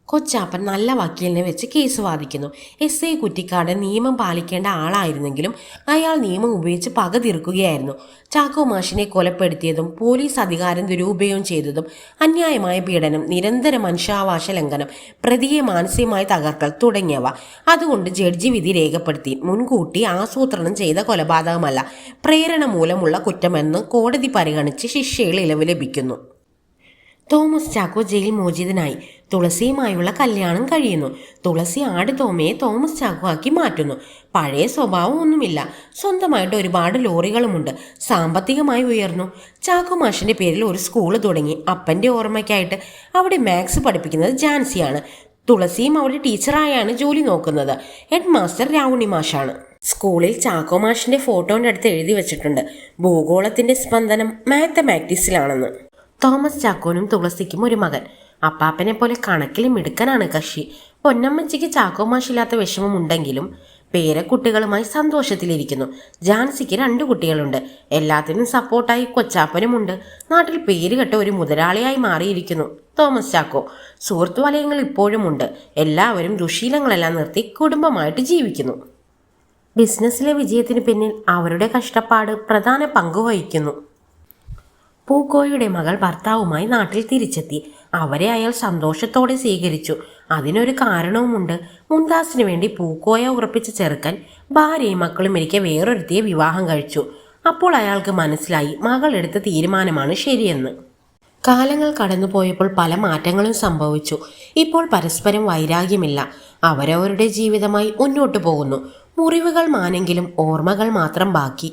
കൊച്ചാപ്പൻ നല്ല വക്കീലിനെ വെച്ച് കേസ് വാദിക്കുന്നു. എസ് ഐ കുറ്റിക്കാടൻ നിയമം പാലിക്കേണ്ട ആളായിരുന്നെങ്കിലും അയാൾ നിയമം ഉപയോഗിച്ച് പക തീർക്കുകയായിരുന്നു. ചാക്കോ മാഷിനെ കൊലപ്പെടുത്തിയതും പോലീസ് അധികാരം ദുരുപയോഗം ചെയ്തതും അന്യായമായ പീഡനം, നിരന്തര മനുഷ്യാവകാശ ലംഘനം, പ്രതിയെ മാനസികമായി തകർക്കൽ തുടങ്ങിയവ. അതുകൊണ്ട് ജഡ്ജി വിധി രേഖപ്പെടുത്തി മുൻകൂട്ടി ആസൂത്രണം ചെയ്ത കൊലപാതകമല്ല, പ്രേരണ മൂലമുള്ള കുറ്റമെന്ന് കോടതി പരിഗണിച്ച് ശിക്ഷയിൽ ഇളവ് ലഭിക്കുന്നു. തോമസ് ചാക്കോ ജയിൽ മോചിതനായി. തുളസിയുമായുള്ള കല്യാണം കഴിയുന്നു. തുളസി ആട് തോമയെ തോമസ് ചാക്കോ ആക്കി മാറ്റുന്നു. പഴയ സ്വഭാവം ഒന്നുമില്ല. സ്വന്തമായിട്ട് ഒരുപാട് ലോറികളുമുണ്ട്. സാമ്പത്തികമായി ഉയർന്നു. ചാക്കോ മാഷിന്റെ പേരിൽ ഒരു സ്കൂൾ തുടങ്ങി. അപ്പന്റെ ഓർമ്മയ്ക്കായിട്ട് അവിടെ മാത്സ് പഠിപ്പിക്കുന്നത് ജാൻസിയാണ്. തുളസിയും അവിടെ ടീച്ചറായാണ് ജോലി നോക്കുന്നത്. ഹെഡ് മാസ്റ്റർ രാവുണ്ണി മാഷാണ്. സ്കൂളിൽ ചാക്കോ മാഷിന്റെ ഫോട്ടോന്റെ അടുത്ത് എഴുതി വെച്ചിട്ടുണ്ട്, ഭൂഗോളത്തിന്റെ സ്പന്ദനം മാത്തമാറ്റിക്സിലാണെന്ന്. തോമസ് ചാക്കോനും തുളസിക്കും ഒരു മകൻ. അപ്പാപ്പനെ പോലെ കണക്കിൽ മിടുക്കനാണ് കക്ഷി. പൊന്നമ്മച്ചിക്ക് ചാക്കോ മാഷില്ലാത്ത വിഷമമുണ്ടെങ്കിലും പേരക്കുട്ടികളുമായി സന്തോഷത്തിലിരിക്കുന്നു. ജാൻസിക്ക് 2 കുട്ടികളുണ്ട്. എല്ലാത്തിനും സപ്പോർട്ടായി കൊച്ചാപ്പനുമുണ്ട്. നാട്ടിൽ പേരുകെട്ട ഒരു മുതലാളിയായി മാറിയിരിക്കുന്നു തോമസ് ചാക്കോ. സുഹൃത്തു വലയങ്ങൾ ഇപ്പോഴുമുണ്ട്. എല്ലാവരും ദുശീലങ്ങളെല്ലാം നിർത്തി കുടുംബമായിട്ട് ജീവിക്കുന്നു. ബിസിനസ്സിലെ വിജയത്തിന് പിന്നിൽ അവരുടെ കഷ്ടപ്പാട് പ്രധാന പങ്ക് വഹിക്കുന്നു. പൂക്കോയുടെ മകൾ ഭർത്താവുമായി നാട്ടിൽ തിരിച്ചെത്തി. അവരെ അയാൾ സന്തോഷത്തോടെ സ്വീകരിച്ചു. അതിനൊരു കാരണവുമുണ്ട്. മുംതാസിന് വേണ്ടി പൂക്കോയ ഉറപ്പിച്ച ചെറുക്കൻ ഭാര്യയും മക്കളും എനിക്ക് വേറൊരുത്തിയെ വിവാഹം കഴിച്ചു. അപ്പോൾ അയാൾക്ക് മനസ്സിലായി മകൾ എടുത്ത തീരുമാനമാണ് ശരിയെന്ന്. കാലങ്ങൾ കടന്നുപോയപ്പോൾ പല മാറ്റങ്ങളും സംഭവിച്ചു. ഇപ്പോൾ പരസ്പരം വൈരാഗ്യമില്ല. അവരവരുടെ ജീവിതമായി മുന്നോട്ടു പോകുന്നു. മുറിവുകൾ മാനെങ്കിലും ഓർമ്മകൾ മാത്രം ബാക്കി.